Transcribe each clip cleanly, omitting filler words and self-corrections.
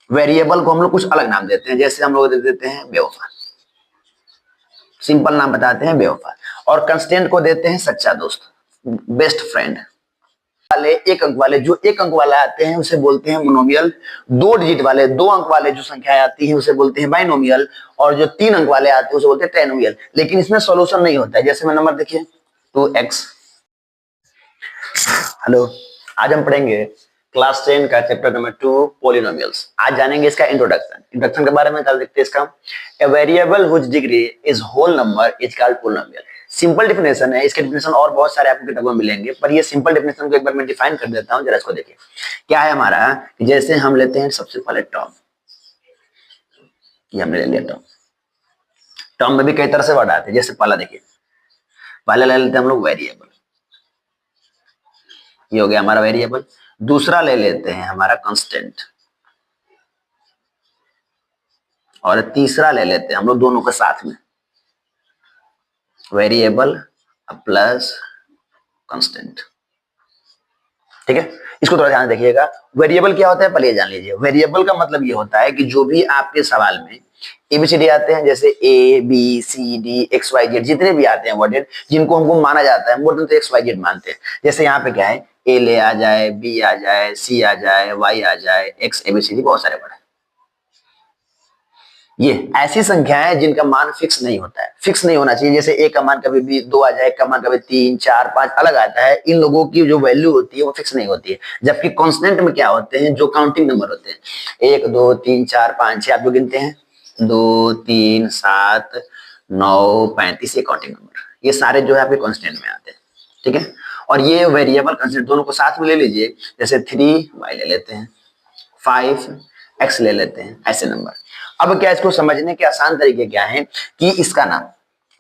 Variable को हम लोग कुछ अलग नाम देते हैं, जैसे हम लोग दे देते हैं बेवफा, सिंपल नाम बताते हैं बेवफा। और कंस्टेंट को देते हैं सच्चा दोस्त, बेस्ट फ्रेंड। वाले एक अंक वाले, जो एक अंक वाले आते हैं उसे बोलते हैं मोनोमियल। दो डिजिट वाले, दो अंक वाले जो संख्याएं आती हैं उसे बोलते हैं बाइनोमियल। और जो तीन अंक वाले आते हैं उसे बोलते हैं ट्राइनोमियल। लेकिन इसमें सॉल्यूशन नहीं होता है। जैसे मैं नंबर देखिए 2x। हेलो, आज हम पढ़ेंगे क्लास 10 का चैप्टर नंबर 2 पॉलिनोमियल्स। आज जानेंगे इसका इंट्रोडक्शन के बारे में। कल देखते हैं इसका। A variable which degree is whole number is called polynomial. Simple definition है, इसके डिफिनेशन और बहुत सारे आपको किताबों में मिलेंगे, पर ये सिंपल डिफिनेशन को एक बार मैं डिफाइन कर देता हूं, जरा इसको देखिए। क्या है हमारा, जैसे हम लेते हैं सबसे पहले टर्म, ये हमने ले लिया टर्म। टर्म में भी कई तरह से वर्ड आते हैं। जैसे पहला देखिए, पहले ले लेते हैं हम लोग वेरिएबल, ये हो गया हमारा वेरिएबल। दूसरा ले लेते हैं हमारा कांस्टेंट, और तीसरा ले लेते हैं हम लोग दोनों के साथ में वेरिएबल प्लस कांस्टेंट। ठीक है, इसको थोड़ा ध्यान देखिएगा। वेरिएबल क्या होता है पहले जान लीजिए। वेरिएबल का मतलब ये होता है कि जो भी आपके सवाल में एबीसीडी आते हैं, जैसे A B C D X Y Z, जितने भी आते हैं वर्डेड जिनको हमको माना जाता है, मोर देन तो एक्स वाई जेड मानते हैं। जैसे यहाँ पे क्या है, ए ले आ जाए, बी आ जाए, सी आ जाए, वाई आ जाए, एक्स एबीसीडी, बहुत सारे वर्ड। ये ऐसी संख्याएं हैं जिनका मान फिक्स नहीं होता है, फिक्स नहीं होना चाहिए। जैसे ए का मान कभी भी 2 आ जाए, एक का मान कभी 3 4 5 अलग आता है। इन लोगों की जो वैल्यू होती है वो फिक्स नहीं होती है। जबकि कांस्टेंट में क्या होते हैं, जो काउंटिंग नंबर होते हैं, 1 2 3 4 5 6 आप लोग गिनते हैं, 2 3 7 9 35, ये काउंटिंग नंबर, ये सारे जो है आपके कांस्टेंट में आते हैं। ठीक है, और ये वेरिएबल कांस्टेंट दोनों को साथ में ले लीजिए। जैसे 3y ले लेते हैं, 5x ले लेते हैं, ऐसे नंबर। अब क्या, इसको समझने के आसान तरीके क्या है कि इसका नाम,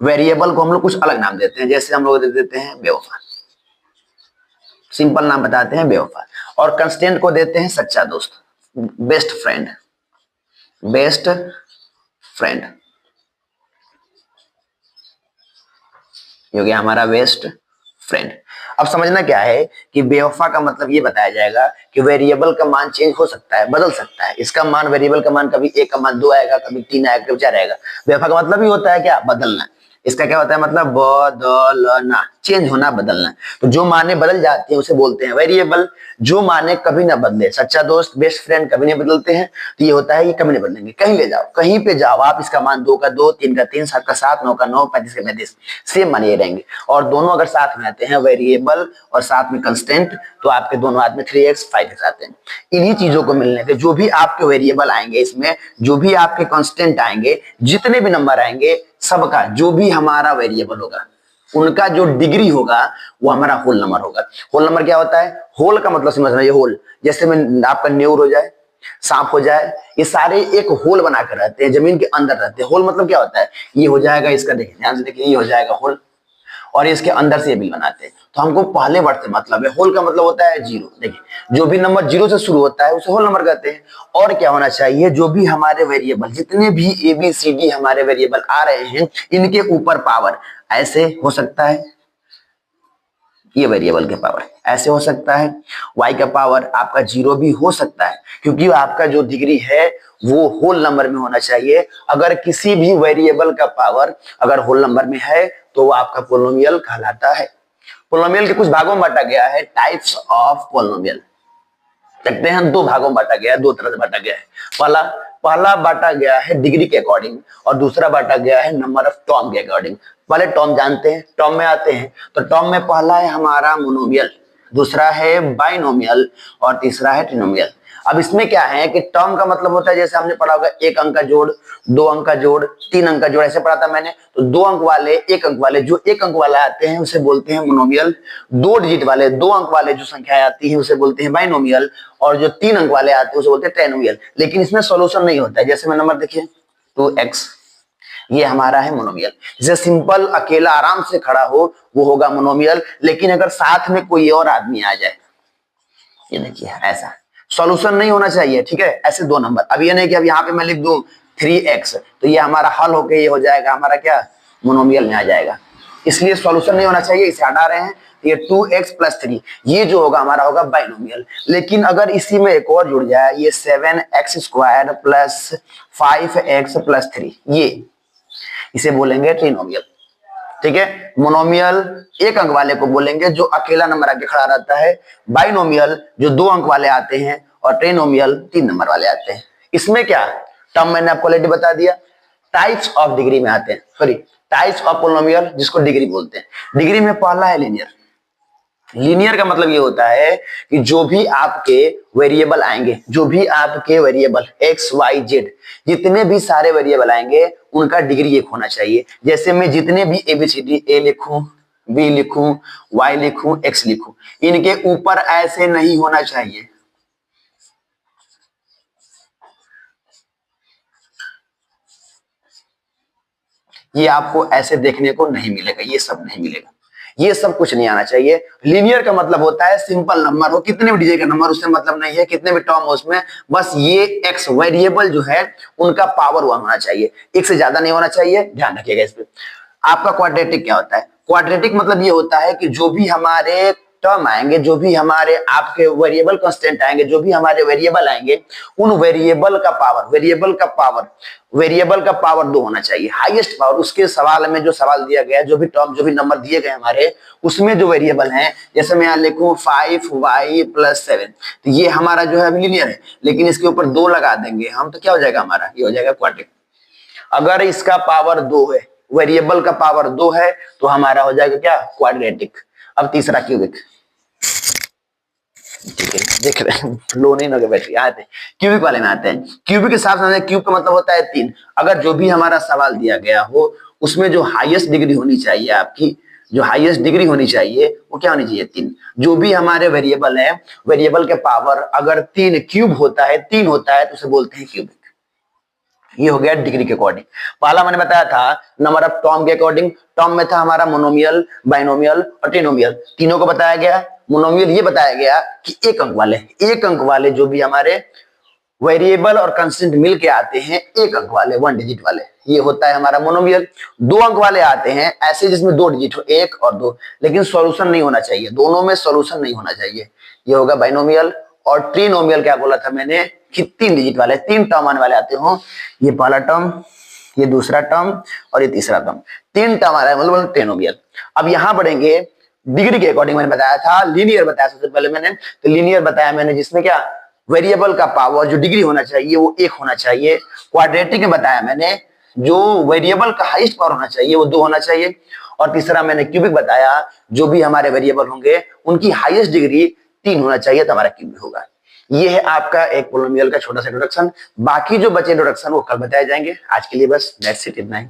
वेरिएबल को हम लोग कुछ अलग नाम देते हैं। जैसे हम लोग दे देते हैं बेवफा, सिंपल नाम बताते हैं बेवफा। और कंस्टेंट को देते हैं सच्चा दोस्त, बेस्ट फ्रेंड, बेस्ट फ्रेंड, ये हो गया हमारा बेस्ट फ्रेंड। अब समझना क्या है कि बेवफा का मतलब ये बताया जाएगा कि वेरिएबल का मान चेंज हो सकता है, बदल सकता है। इसका मान, वेरिएबल का मान कभी एक का मान 2 आएगा, कभी 3 आएगा, कभी 4 आएगा। बेवफा का मतलब ही होता है क्या, बदलना। इसका क्या होता है मतलब, बदलना, चेंज होना, बदलना। तो जो माने बदल जाती है उसे बोलते हैं वेरिएबल। जो माने कभी ना बदले, सच्चा दोस्त, बेस्ट फ्रेंड, कभी नहीं बदलते हैं, तो ये होता है ये कभी नहीं बदलेंगे। कहीं ले जाओ, कहीं पे जाओ आप, इसका मान 2 का 2, 3 का 3, 7 का 7, 9 का 9, 35 का 35, सेम मान ये रहेंगे। और दोनों अगर साथ में आते हैं, वेरिएबल और साथ में कंस्टेंट, तो आपके दोनों हाथ में 3x 5x आते हैं। इन्हीं चीजों को मिलने के, जो भी आपके वेरिएबल आएंगे इसमें, जो भी आपके कांस्टेंट आएंगे, जितने भी नंबर आएंगे, सबका जो भी हमारा वेरिएबल होगा, उनका जो डिग्री होगा वो हमारा होल नंबर होगा। होल नंबर क्या होता है, होल का मतलब समझना, ये होल, जैसे में आपका न्यूर हो जाए, सांप हो जाए, ये सारे एक होल बनाकर रहते हैं, जमीन के अंदर रहते हैं। होल मतलब क्या होता है, ये हो जाएगा, इसका देखिए ध्यान से देखिए, ये हो जाएगा होल, और इसके अंदर से ये बिल बनाते हैं। तो हमको पहले वर्ड से मतलब है, होल का मतलब होता है जीरो। देखिए, जो भी नंबर जीरो से शुरू होता है उसे होल नंबर कहते हैं। और क्या होना चाहिए, जो भी हमारे वेरिएबल, जितने भी ए बी सी डी हमारे वेरिएबल आ रहे हैं, इनके ऊपर पावर ऐसे हो सकता है, ये वेरिएबल के पावर ऐसे हो सकता है। y का पावर आपका 0 भी हो सकता है, क्योंकि आपका जो डिग्री है वो होल नंबर में होना चाहिए। अगर किसी भी वेरिएबल का पावर अगर होल नंबर में है तो वो आपका पोलिनोमियल कहलाता है। पोलिनोमियल के कुछ भागों में बांटा गया है, टाइप्स ऑफ पोलिनोमियल। देखते हैं, 2 भागों में बांटा गया है, 2 तरह से बांटा गया है। पहला बांटा गया है डिग्री के अकॉर्डिंग, और दूसरा बांटा गया है नंबर ऑफ टर्म के अकॉर्डिंग। पहले टर्म जानते हैं, टर्म में आते हैं। तो टर्म में पहला है हमारा मोनोमियल, दूसरा है बाइनोमियल, और तीसरा है ट्रिनोमियल। अब इसमें क्या है कि टर्म का मतलब होता है, जैसे हमने पढ़ा होगा, 1 अंक का जोड़, 2 अंक का जोड़, 3 अंक का जोड़, ऐसे पढ़ा था मैंने। तो 2 अंक वाले, 1 अंक वाले, जो 1 अंक वाले आते हैं उसे बोलते हैं मोनोमियल। 2 डिजिट वाले, 2 अंक वाले जो संख्याएं आती हैं उसे बोलते हैं बाइनोमियल। और जो 3 अंक वाले आते हैं उसे बोलते हैं ट्राइनोमियल। लेकिन इसमें सॉल्यूशन नहीं होता है। जैसे मैं नंबर देखिए 2x, ये हमारा है मोनोमियल। जैसे सिंपल अकेला आराम से खड़ा हो वो होगा मोनोमियल, लेकिन अगर साथ में कोई और आदमी आ जाए, ये देखिए ऐसा, सॉल्यूशन नहीं होना चाहिए। ठीक है, ऐसे 2 नंबर। अब ये नहीं कि अब यहाँ पे मैं लिख दूं 3x, तो ये हमारा हल होके ये हो जाएगा हमारा क्या, मोनोमियल में आ जाएगा। इसलिए सॉल्यूशन नहीं होना चाहिए, इसे हटा रहे हैं। ये 2x प्लस 3, ये जो होगा हमारा होगा बाइनोमियल। लेकिन अगर इसी में एक और जुड़ जाए, ये 7x square plus 5x plus 3, ये इसे बोलेंगे ट्रिनोमियल। ठीक है, मोनोमियल एक अंक वाले को बोलेंगे जो अकेला नंबर आके खड़ा रहता है, बाइनोमियल जो 2 अंक वाले आते हैं, और ट्रिनोमियल 3 नंबर वाले आते हैं। इसमें क्या टर्म मैंने आपको ऑलरेडी बता दिया, टाइप्स ऑफ डिग्री में आते हैं, सॉरी टाइप्स ऑफ पोलिनोमियल जिसको डिग्री बोलते हैं। डिग्री में पहला है लीनियर। लीनियर का मतलब ये होता है कि जो भी आपके वेरिएबल आएंगे, जो भी आपके वेरिएबल एक्स वाई जेड, जितने भी सारे वेरिएबल आएंगे उनका डिग्री एक होना चाहिए। जैसे मैं जितने भी एबीसीडी, ए लिखूं, बी लिखूं, वाई लिखूं, एक्स लिखूं, इनके ऊपर ऐसे नहीं होना चाहिए। ये आपको ऐसे देखने को नहीं मिलेगा, ये सब नहीं मिलेगा, ये सब कुछ नहीं आना चाहिए। लीनियर का मतलब होता है सिंपल नंबर हो, कितने भी डिजिट का नंबर, उससे मतलब नहीं है कितने भी टर्म हो उसमें, बस ये एक्स वेरिएबल जो है उनका पावर 1 होना चाहिए, एक से ज्यादा नहीं होना चाहिए, ध्यान रखिएगा इस पे। आपका क्वाड्रेटिक क्या होता है? क्वाड्रेटिक मतलब ये होता है कि जो भी हमारे टर्म आएंगे, जो भी हमारे आपके वेरिएबल कांस्टेंट आएंगे, जो भी हमारे वेरिएबल आएंगे, उन वेरिएबल का पावर, वेरिएबल का पावर 2 होना चाहिए, हाईएस्ट पावर। उसके सवाल में जो सवाल दिया गया, जो भी टर्म, जो भी नंबर दिए गए हमारे, उसमें जो वेरिएबल हैं, जैसे मैं यहाँ लिखूं 5y प्लस 7, तो ये हमारा जो है लीनियर है, लेकिन इसके ऊपर 2 लगा देंगे हम, तो क्या हो जाएगा हमारा? ये हो जाएगा क्वाड्रेटिक। अगर इसका पावर 2 है, वेरिएबल का पावर 2 है, तो हमारा हो जाएगा क्या? क्वाड्रेटिक। अब तीसरा क्यूबिक। ठीक है, देख रहे हैं लो नहीं लगे बैटरी आते हैं, क्यूबिक वाले में आते हैं। क्यूबिक के साथ साथ क्यूब का मतलब होता है 3। अगर जो भी हमारा सवाल दिया गया हो उसमें जो हाईएस्ट डिग्री होनी चाहिए आपकी, जो हाईएस्ट डिग्री होनी चाहिए वो क्या होनी चाहिए? 3। जो भी हमारे वेरिएबल है, वेरिएबल के पावर अगर 3 क्यूब होता है, 3 होता है, तो उसे बोलते हैं क्यूबिक। ये हो गया डिग्री के अकॉर्डिंग। पहला मैंने बताया था नंबर ऑफ टर्म के अकॉर्डिंग। टर्म में था हमारा मोनोमियल, बाइनोमियल और ट्रिनोमियल, तीनों को बताया गया। मोनोमियल ये बताया गया कि एक अंक वाले जो भी हमारे वेरिएबल और कंस्टेंट मिल के आते हैं, एक अंक वाले, 1 डिजिट वाले, ये होता है हमारा मोनोमियल। 2 अंक वाले आते हैं ऐसे जिसमें 2 डिजिट हो, 1 और 2, लेकिन सॉल्यूशन नहीं होना चाहिए, दोनों में सॉल्यूशन नहीं होना चाहिए, ये होगा बाइनोमियल। और ट्रिनोमियल क्या बोला था मैंने कि 3 डिजिट वाले, 3 टर्म आने वाले आते हो, ये पहला टर्म, ये दूसरा टर्म और ये तीसरा टर्म, 3 टर्म आ रहा है, मतलब ट्रिनोमियल। अब यहां बढ़ेंगे डिग्री के अकॉर्डिंग। मैंने बताया था लीनियर बताया सबसे पहले मैंने, तो लीनियर बताया मैंने जिसमें क्या वेरिएबल का पावर जो डिग्री होना चाहिए वो 1 होना चाहिए। क्वाड्रेटिक में बताया मैंने जो वेरिएबल का हाईएस्ट पावर होना चाहिए वो 2 होना चाहिए। और तीसरा मैंने क्यूबिक बताया, जो भी हमारे वेरिएबल होंगे उनकी हाईएस्ट डिग्री 3 होना चाहिए, तो हमारा क्यूबिक होगा। ये है आपका एक पोलिनोमियल का छोटा सा इंट्रोडक्शन। बाकी जो बचे इंट्रोडक्शन वो कल बताए जाएंगे। आज के लिए बस दैट्स इट, इतना ही।